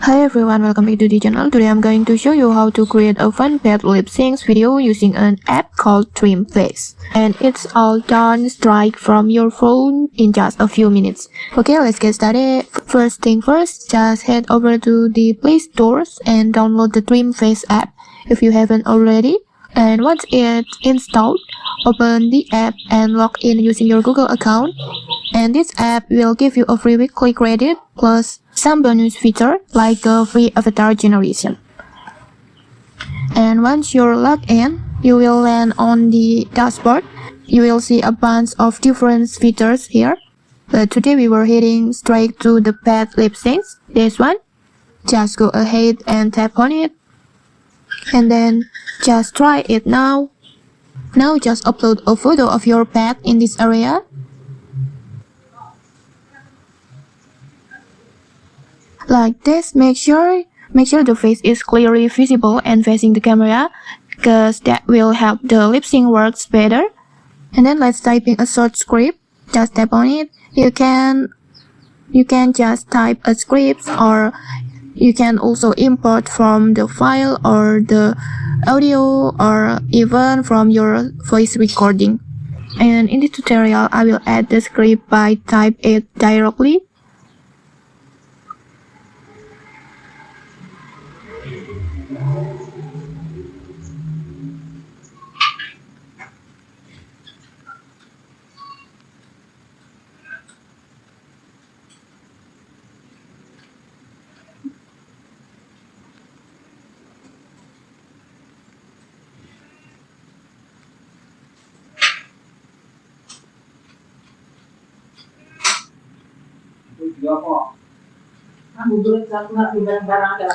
Hi everyone, welcome back to the channel. Today I'm going to show you how to create a fun pet lip sync video using an app called Face. And it's all done straight from your phone in just a few minutes. Okay, let's get started. First thing first, just head over to the Play Store and download the Face app if you haven't already. And once it's installed, open the app and log in using your Google account. And this app will give you a free weekly credit plus some bonus feature like a free avatar generation. And once you're logged in, you will land on the dashboard. You will see a bunch of different features here. But today we were heading straight to the pet lip syncs. This one. Just go ahead and tap on it. And then just try it now. Now just upload a photo of your pet in this area. Like this, make sure the face is clearly visible and facing the camera, because that will help the lip sync works better. And then let's type in a short script. Just tap on it. You can just type a script, or you can also import from the file or the audio, or even from your voice recording. And in this tutorial, I will add the script by type it directly.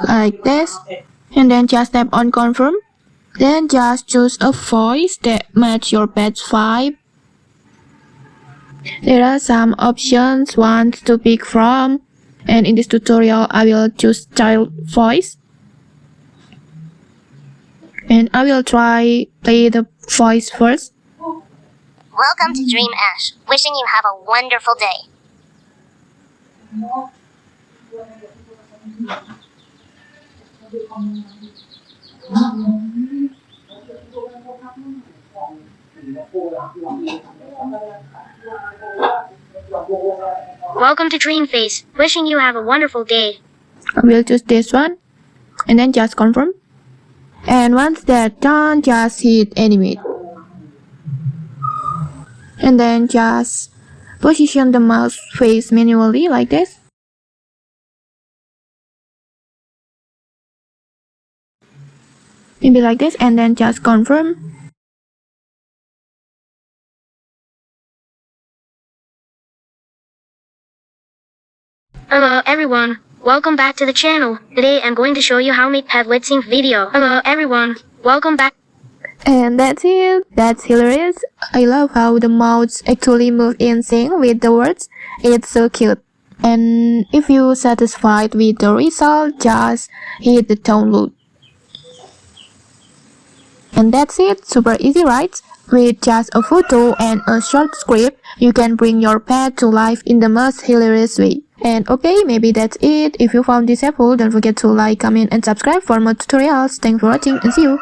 Like this, and then just tap on confirm. Then just choose a voice that match your pet's vibe. There are some options ones to pick from, and in this tutorial I will choose child voice. And I will try play the voice first. Welcome to Dream Ash. Wishing you have a wonderful day. Welcome to Dream Face. Wishing you have a wonderful day. I will choose this one, and then just confirm. And once that's done, just hit animate. And then just position the mouse face manually like this. Maybe like this, and then just confirm. Hello everyone, welcome back to the channel. Today I'm going to show you how to make pet lip sync video. Hello everyone, welcome back. And that's it. That's hilarious. I love how the mouths actually move in sync with the words. It's so cute. And if you're satisfied with the result, just hit the download. And that's it. Super easy, right? With just a photo and a short script, you can bring your pet to life in the most hilarious way. And okay, maybe that's it. If you found this helpful, don't forget to like, comment, and subscribe for more tutorials. Thanks for watching, and see you.